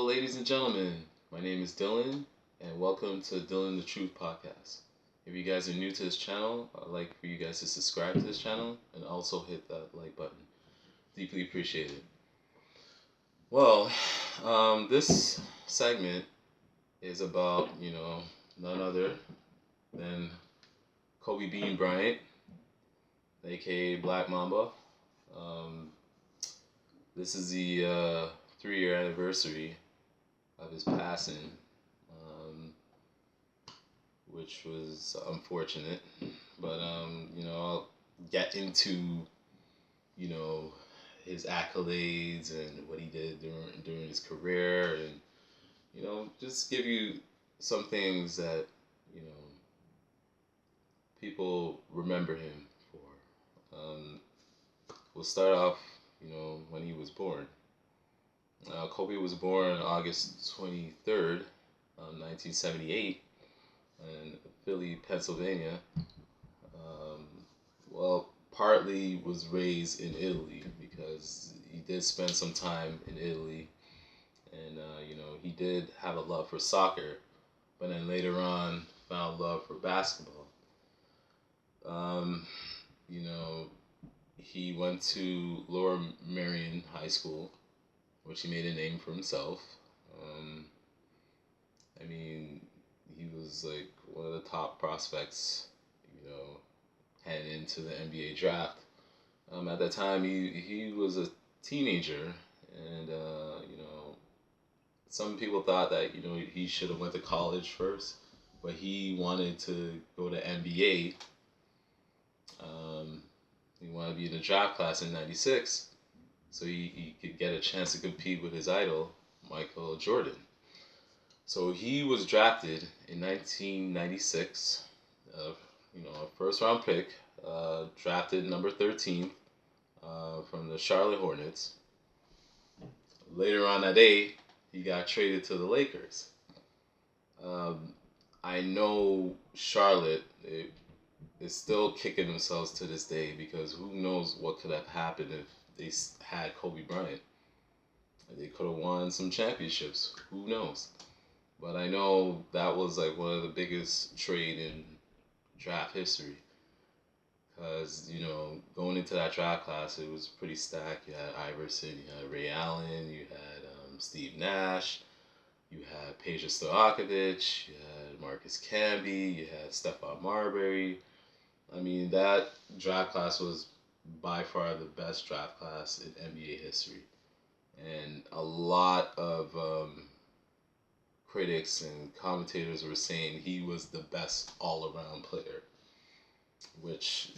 ladies and gentlemen. My name is Dylan, and welcome to Dylan the Truth podcast. If you guys are new to this channel, I'd like for you guys to subscribe to this channel and also hit that like button. Deeply appreciate it. Well, this segment is about, none other than Kobe Bean Bryant, aka Black Mamba. Um, this is the 3-year anniversary of his passing, which was unfortunate. But I'll get into you know his accolades and what he did during his career, and just give you some things that you know people remember him for. We'll start off, when he was born. Kobe was born August 23rd, 1978, in Philly, Pennsylvania. Well, partly was raised in Italy because he did spend some time in Italy, and he did have a love for soccer, but then later on found love for basketball. Um, you know, he went to Lower Merion High School, which he made a name for himself. Um, I mean, he was like one of the top prospects, heading into the NBA draft. At that time, he was a teenager, and some people thought that he should have went to college first, but he wanted to go to NBA. He wanted to be in the draft class in '96, so he could get a chance to compete with his idol, Michael Jordan. So he was drafted in 1996, a first round pick, drafted number 13 from the Charlotte Hornets. Later on that day, he got traded to the Lakers. I know Charlotte is still kicking themselves to this day because who knows what could have happened if they had Kobe Bryant. They could have won some championships. Who knows? But I know that was like one of the biggest trade in draft history. Because, going into that draft class, it was pretty stacked. You had Iverson, you had Ray Allen, you had Steve Nash, you had Peja Stojakovic, you had Marcus Camby, you had Stephon Marbury. I mean, that draft class was by far the best draft class in NBA history. And a lot of critics and commentators were saying he was the best all-around player, which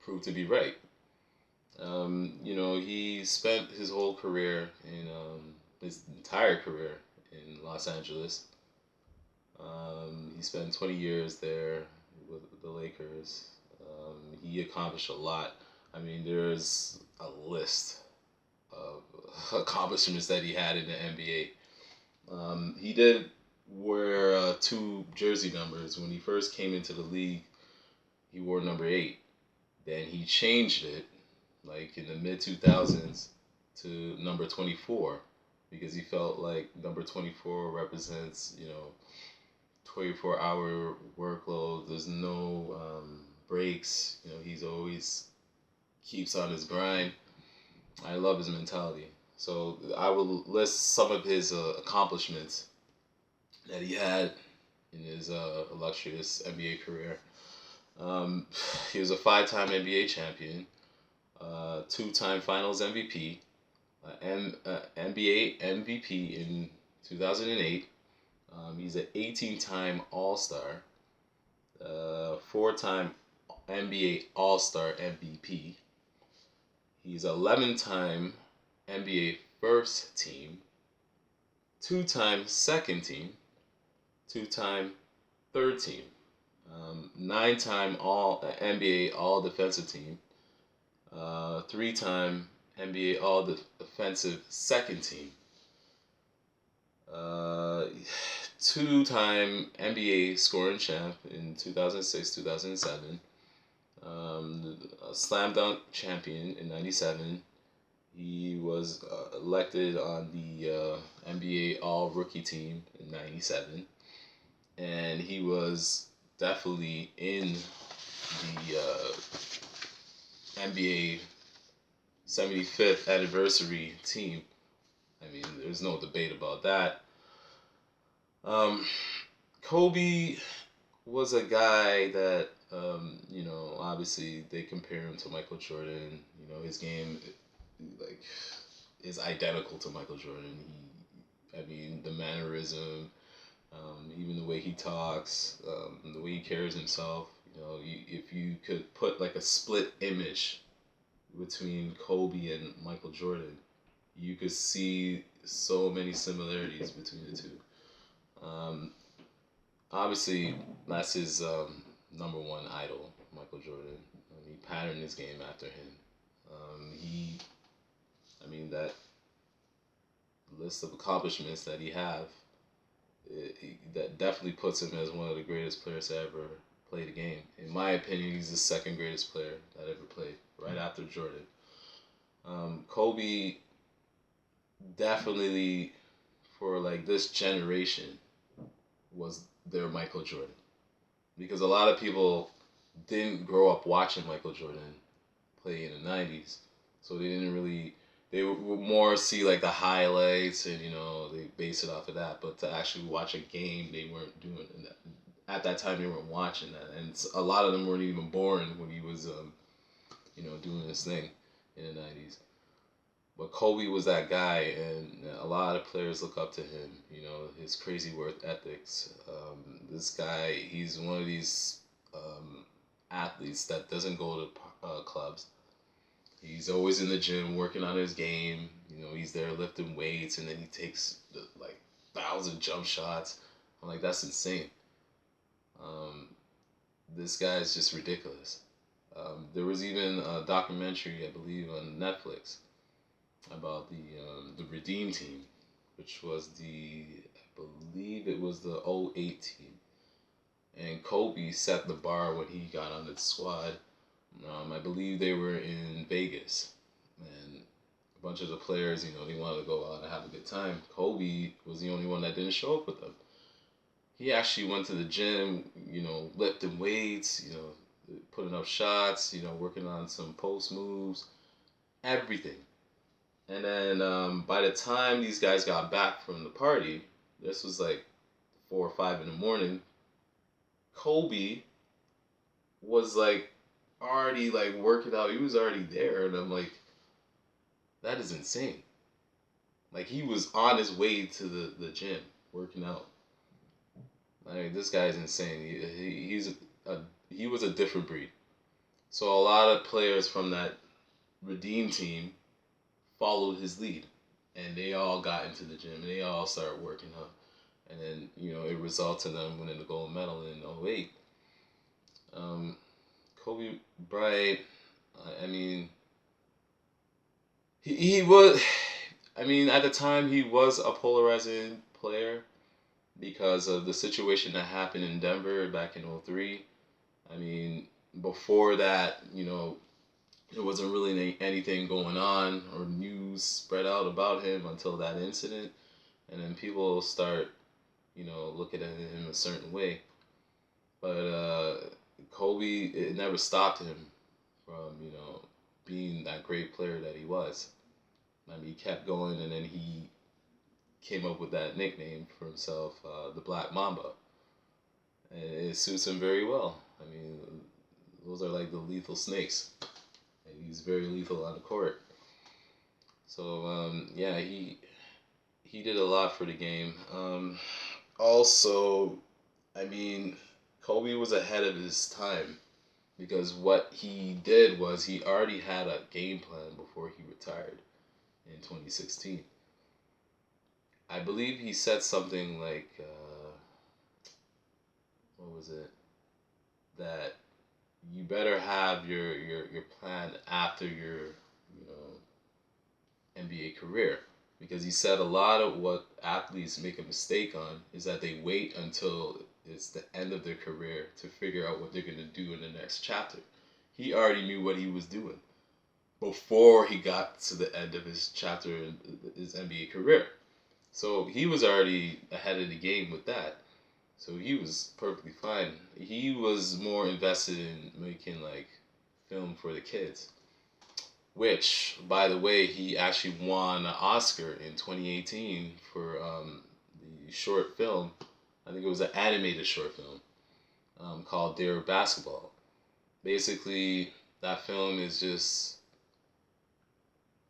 proved to be right. He spent his whole career in his entire career in Los Angeles. He spent 20 years there with the Lakers. He accomplished a lot. I mean, there's a list of accomplishments that he had in the NBA. He did wear 2 jersey numbers. When he first came into the league, he wore number 8. Then he changed it, like in the mid 2000s, to number 24 because he felt like number 24 represents, 24-hour workload. There's no breaks. He's always keeps on his grind. I love his mentality. So I will list some of his accomplishments that he had in his illustrious NBA career. He was a 5-time NBA champion, 2-time Finals MVP, NBA MVP in 2008. He's an 18-time All-Star, 4-time NBA All-Star MVP. He's 11-time NBA First Team, 2-time Second Team, 2-time Third Team, 9-time All NBA All Defensive Team, 3-time NBA All Defensive Second Team, 2-time NBA Scoring Champ in 2006-2007, a Slam Dunk Champion in '97. He was elected on the NBA All Rookie team in '97, and he was definitely in the NBA 75th anniversary team. I mean, there's no debate about that. Um, Kobe was a guy that, obviously they compare him to Michael Jordan. His game, like, is identical to Michael Jordan. I mean, the mannerism, even the way he talks, the way he carries himself. If you could put like a split image between Kobe and Michael Jordan, you could see so many similarities between the two. Um, Obviously, that's his number one idol, Michael Jordan. He patterned his game after him. I mean, that list of accomplishments that he have, that definitely puts him as one of the greatest players to ever play the game. In my opinion, he's the second greatest player that ever played, right after Jordan. Kobe definitely, for like this generation, was their Michael Jordan, because a lot of people didn't grow up watching Michael Jordan play in the '90s, so they didn't really. They would more see like the highlights, and they base it off of that. But to actually watch a game, they weren't doing that. At that time. They weren't watching that, and a lot of them weren't even born when he was, doing this thing in the '90s. But Kobe was that guy, and a lot of players look up to him. His crazy work ethics. This guy, he's one of these athletes that doesn't go to clubs. He's always in the gym working on his game. He's there lifting weights, and then he takes like 1,000 jump shots. I'm like, that's insane. Um, this guy is just ridiculous. There was even a documentary, I believe, on Netflix about the Redeem team, which was I believe it was the '08 team, and Kobe set the bar when he got on the squad. I believe they were in Vegas, and a bunch of the players, they wanted to go out and have a good time. Kobe was the only one that didn't show up with them. He actually went to the gym, lifting weights, putting up shots, working on some post moves, everything. And then by the time these guys got back from the party, this was like 4 or 5 in the morning. Kobe was like already like working out. He was already there, and I'm like, that is insane. Like, he was on his way to the gym working out. I mean, this guy's insane. He was a different breed. So a lot of players from that Redeem team followed his lead, and they all got into the gym, and they all started working out, and then it resulted in them winning the gold medal in '08. Kobe Bryant, I mean, he was, I mean, at the time he was a polarizing player because of the situation that happened in Denver back in '03. I mean, before that, there wasn't really anything going on or news spread out about him until that incident, and then people start, looking at him a certain way. But Kobe, it never stopped him from, being that great player that he was. I mean, he kept going, and then he came up with that nickname for himself, the Black Mamba, and it suits him very well. I mean, those are like the lethal snakes. He's very lethal on the court. So yeah, he did a lot for the game. Also, I mean, Kobe was ahead of his time because what he did was he already had a game plan before he retired in 2016. I believe he said something like, what was it? That you better have your plan after your NBA career, because he said a lot of what athletes make a mistake on is that they wait until it's the end of their career to figure out what they're going to do in the next chapter. He already knew what he was doing. before he got to the end of his chapter in his NBA career. So he was already ahead of the game with that. So he was perfectly fine. He was more invested in making like film for the kids, which, by the way, he actually won an Oscar in 2018 for the short film. I think it was an animated short film called Dear Basketball. Basically, that film is just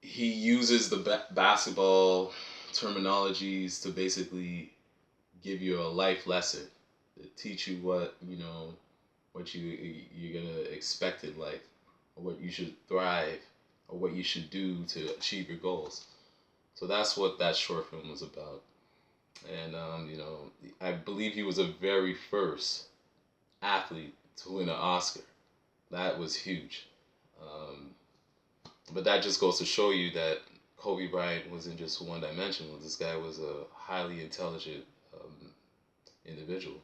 he uses the basketball terminologies to basically give you a life lesson, to teach you what you're gonna expect in life, or what you should thrive, or what you should do to achieve your goals. So that's what that short film was about. And I believe he was the very first athlete to win an Oscar. That was huge. Um, but that just goes to show you that Kobe Bryant wasn't just one dimensional. This guy was a highly intelligent individual.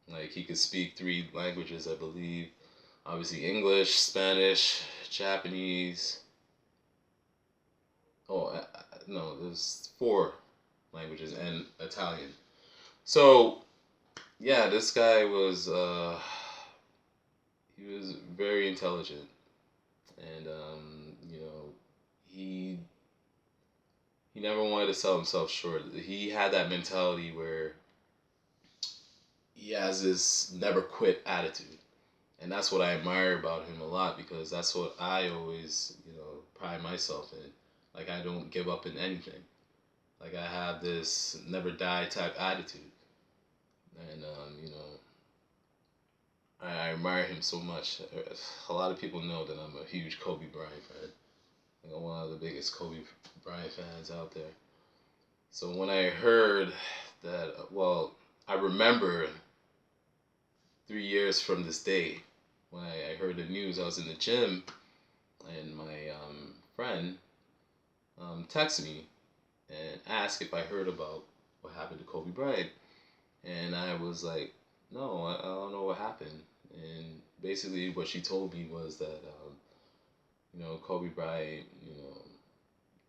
Like he could speak three languages, I believe. Obviously English, Spanish, Japanese. Oh no, there's four languages and Italian. So yeah, this guy was he was very intelligent, and he he never wanted to sell himself short. He had that mentality where he has this never quit attitude. And that's what I admire about him a lot, because that's what I always, pride myself in. Like I don't give up in anything. Like I have this never die type attitude. And I admire him so much. A lot of people know that I'm a huge Kobe Bryant fan. I'm one of the biggest Kobe Bryant fans out there. So when I heard that, well, I remember 3 years from this day when I heard the news. I was in the gym, and my friend texted me and asked if I heard about what happened to Kobe Bryant. And I was like, no, I don't know what happened. And basically, what she told me was that, Kobe Bryant,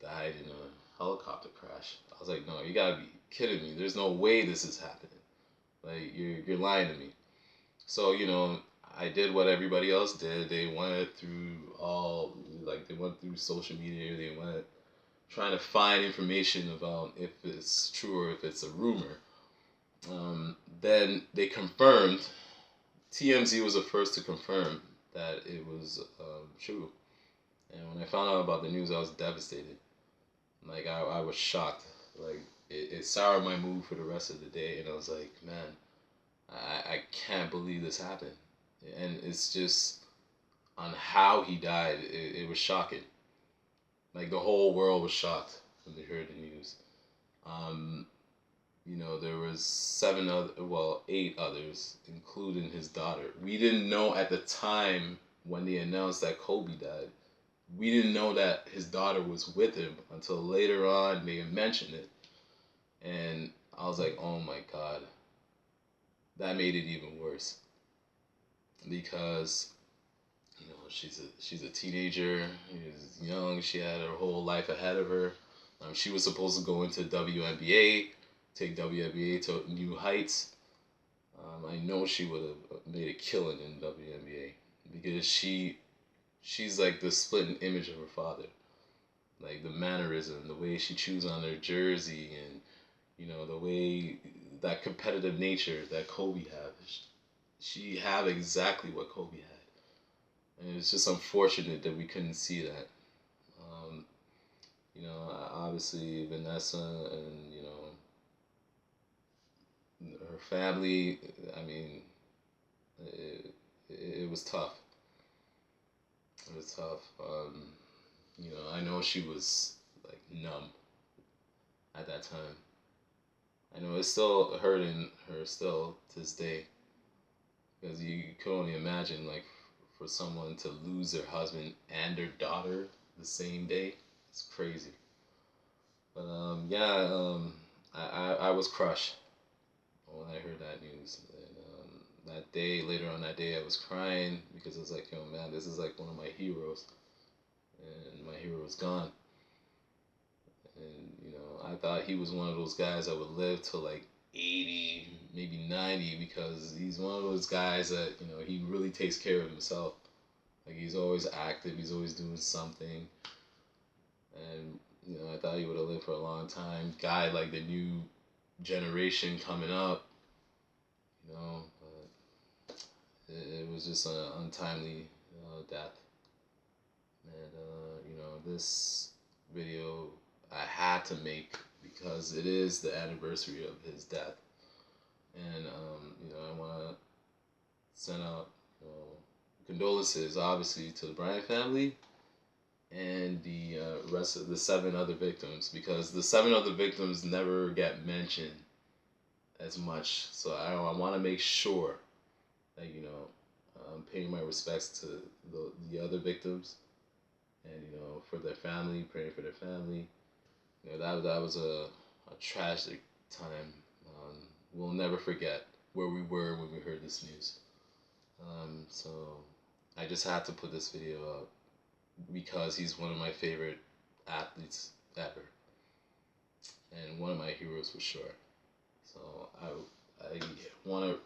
died in a helicopter crash. I was like, no, you gotta be kidding me. There's no way this is happening. Like, you're lying to me. So, I did what everybody else did. They went through they went through social media. They went trying to find information about if it's true or if it's a rumor. Then they confirmed, TMZ was the first to confirm that it was true. And when I found out about the news, I was devastated. Like, I was shocked. Like, it soured my mood for the rest of the day. And I was like, man, I can't believe this happened. And it's just on how he died, it was shocking. Like the whole world was shocked when they heard the news. Um, there was eight others, including his daughter. We didn't know at the time when they announced that Kobe died. We didn't know that his daughter was with him until later on they mentioned it. And I was like, oh my God. That made it even worse. Because she's a teenager. She was young. She had her whole life ahead of her. She was supposed to go into WNBA, take WNBA to new heights. I know she would have made a killing in WNBA, because she's like the split image of her father. Like the mannerism, the way she chews on her jersey, and the way, that competitive nature that Kobe had. She had exactly what Kobe had, and it's just unfortunate that we couldn't see that. Um, Obviously Vanessa and her family. I mean, it was tough. It was tough. I know she was like numb at that time. I know it's still hurting her still to this day, because you can only imagine, like, for someone to lose their husband and their daughter the same day. It's crazy. But yeah, I was crushed when I heard that news. And that day, later on that day, I was crying, because I was like, yo, man, this is like one of my heroes. and my hero was gone. And you know, I thought he was one of those guys that would live till like 80, maybe 90, because he's one of those guys that, you know, he really takes care of himself. Like he's always active, he's always doing something. And you know, I thought he would have lived for a long time. Guy like the new generation coming up, you know, but it was just an untimely death. And you know, this video I had to make because it is the anniversary of his death, and you know, I want to send out, you know, condolences, obviously, to the Bryant family and the rest of the 7 other victims, because the 7 other victims never get mentioned as much. So I want to make sure that, you know, I'm paying my respects to the other victims, and you know, for their family, praying for their family. You know, that was a tragic time. We'll never forget where we were when we heard this news. So I just had to put this video up because he's one of my favorite athletes ever, and one of my heroes for sure. So I want to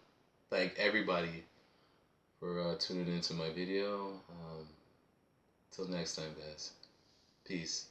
thank everybody for tuning into my video. Till next time, guys. Peace.